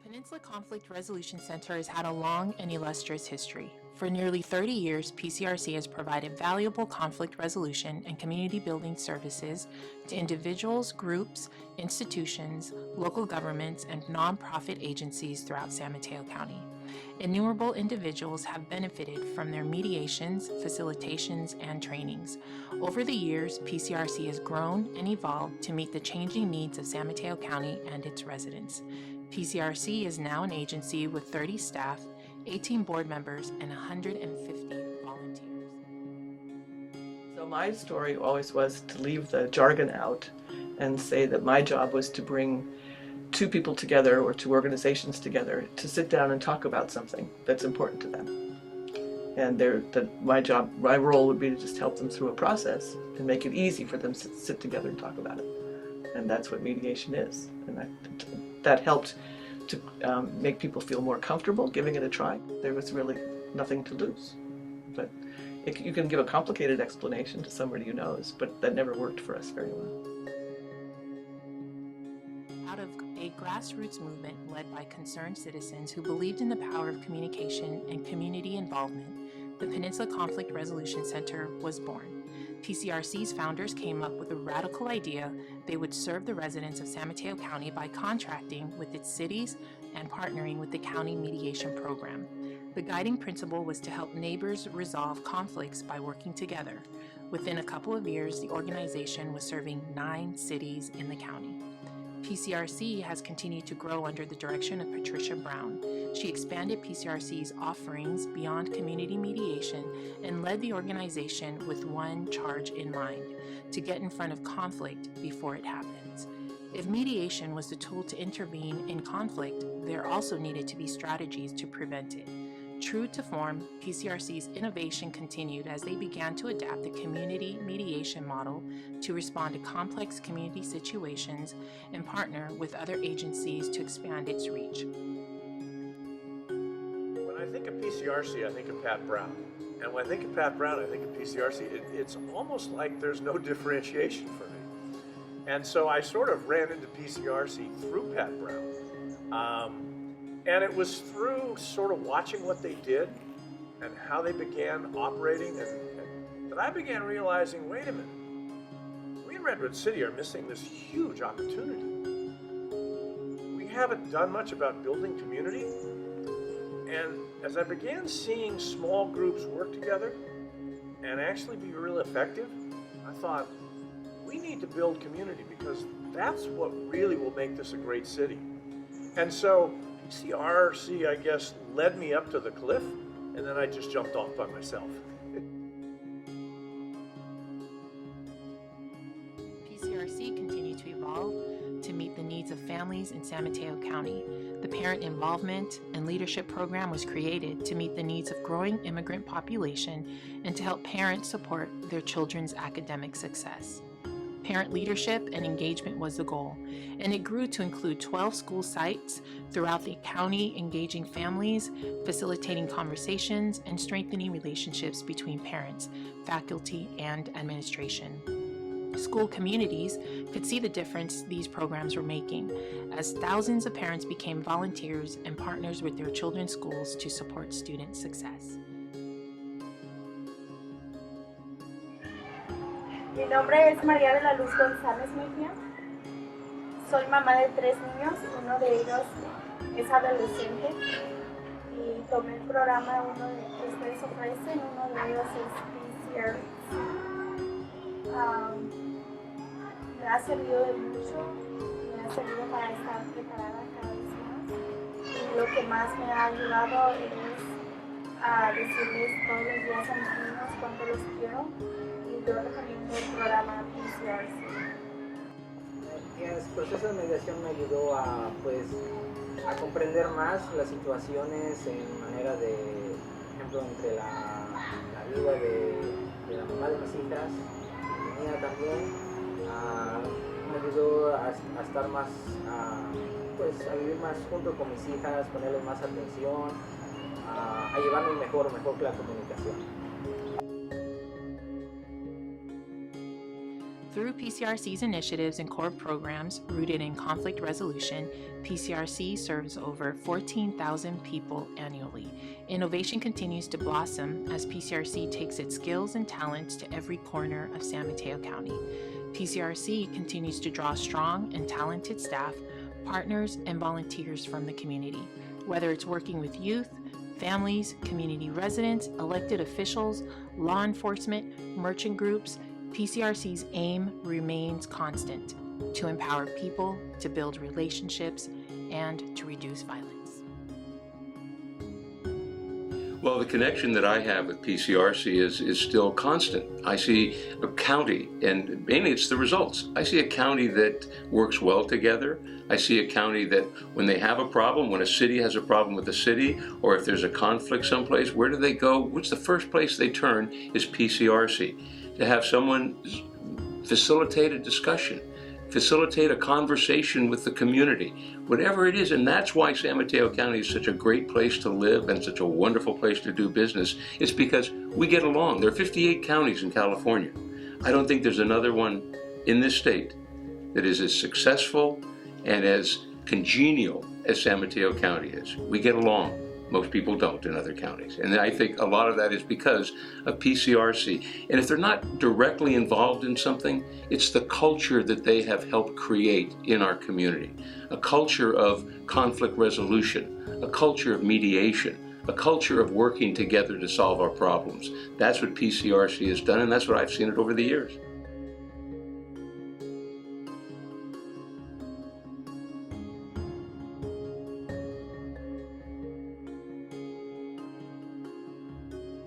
Peninsula Conflict Resolution Center has had a long and illustrious history. For nearly 30 years, PCRC has provided valuable conflict resolution and community building services to individuals, groups, institutions, local governments, and nonprofit agencies throughout San Mateo County. Innumerable individuals have benefited from their mediations, facilitations, and trainings. Over the years, PCRC has grown and evolved to meet the changing needs of San Mateo County and its residents. PCRC is now an agency with 30 staff, 18 board members, and 150 volunteers. So my story always was to leave the jargon out and say that my job was to bring two people together or two organizations together to sit down and talk about something that's important to them. And my role would be to just help them through a process and make it easy for them to sit together and talk about it. And that's what mediation is. And that helped to make people feel more comfortable giving it a try. There was really nothing to lose. But you can give a complicated explanation to somebody who knows, but that never worked for us very well. Out of a grassroots movement led by concerned citizens who believed in the power of communication and community involvement, the Peninsula Conflict Resolution Center was born. PCRC's founders came up with a radical idea they would serve the residents of San Mateo County by contracting with its cities and partnering with the county mediation program. The guiding principle was to help neighbors resolve conflicts by working together. Within a couple of years, the organization was serving 9 cities in the county. PCRC has continued to grow under the direction of Patricia Brown. She expanded PCRC's offerings beyond community mediation and led the organization with one charge in mind: to get in front of conflict before it happens. If mediation was the tool to intervene in conflict, there also needed to be strategies to prevent it. True to form, PCRC's innovation continued as they began to adapt the community mediation model to respond to complex community situations and partner with other agencies to expand its reach. When I think of PCRC, I think of Pat Brown. And when I think of Pat Brown, I think of PCRC. It's almost like there's no differentiation for me. And so I sort of ran into PCRC through Pat Brown. And it was through sort of watching what they did and how they began operating and that I began realizing, wait a minute, we in Redwood City are missing this huge opportunity. We haven't done much about building community. And as I began seeing small groups work together and actually be really effective, I thought, we need to build community because that's what really will make this a great city. And so PCRC, I guess, led me up to the cliff, and then I just jumped off by myself. PCRC continued to evolve to meet the needs of families in San Mateo County. The Parent Involvement and Leadership Program was created to meet the needs of growing immigrant population and to help parents support their children's academic success. Parent leadership and engagement was the goal, and it grew to include 12 school sites throughout the county, engaging families, facilitating conversations, and strengthening relationships between parents, faculty, and administration. School communities could see the difference these programs were making, as thousands of parents became volunteers and partners with their children's schools to support student success. Mi nombre es María de la Luz González Mejía. Soy mamá de 3 niños, uno de ellos es adolescente y tomé el programa que ustedes ofrecen, uno de ellos es PCRC. Me ha servido de mucho, me ha servido para estar preparada cada vez más. Y lo que más me ha ayudado es a decirles todos los días a mis niños cuánto los quiero. Yo recomiendo el programa PCRC. El proceso de mediación me ayudó a comprender más las situaciones en manera de, por ejemplo, entre la vida de la mamá de mis hijas y mía también. Me ayudó a estar más, a vivir más junto con mis hijas, ponerles más atención, a llevarme mejor la comunicación. Through PCRC's initiatives and core programs rooted in conflict resolution, PCRC serves over 14,000 people annually. Innovation continues to blossom as PCRC takes its skills and talents to every corner of San Mateo County. PCRC continues to draw strong and talented staff, partners, and volunteers from the community. Whether it's working with youth, families, community residents, elected officials, law enforcement, merchant groups, PCRC's aim remains constant: to empower people, to build relationships, and to reduce violence. Well, the connection that I have with PCRC is still constant. I see a county, and mainly it's the results. I see a county that works well together. I see a county that when they have a problem, when a city has a problem with a city, or if there's a conflict someplace, where do they go? What's the first place they turn is PCRC. To have someone facilitate a discussion, facilitate a conversation with the community, whatever it is. And that's why San Mateo County is such a great place to live and such a wonderful place to do business. It's because we get along. There are 58 counties in California. I don't think there's another one in this state that is as successful and as congenial as San Mateo County is. We get along. Most people don't in other counties. And I think a lot of that is because of PCRC. And if they're not directly involved in something, it's the culture that they have helped create in our community. A culture of conflict resolution, a culture of mediation, a culture of working together to solve our problems. That's what PCRC has done, and that's what I've seen it over the years.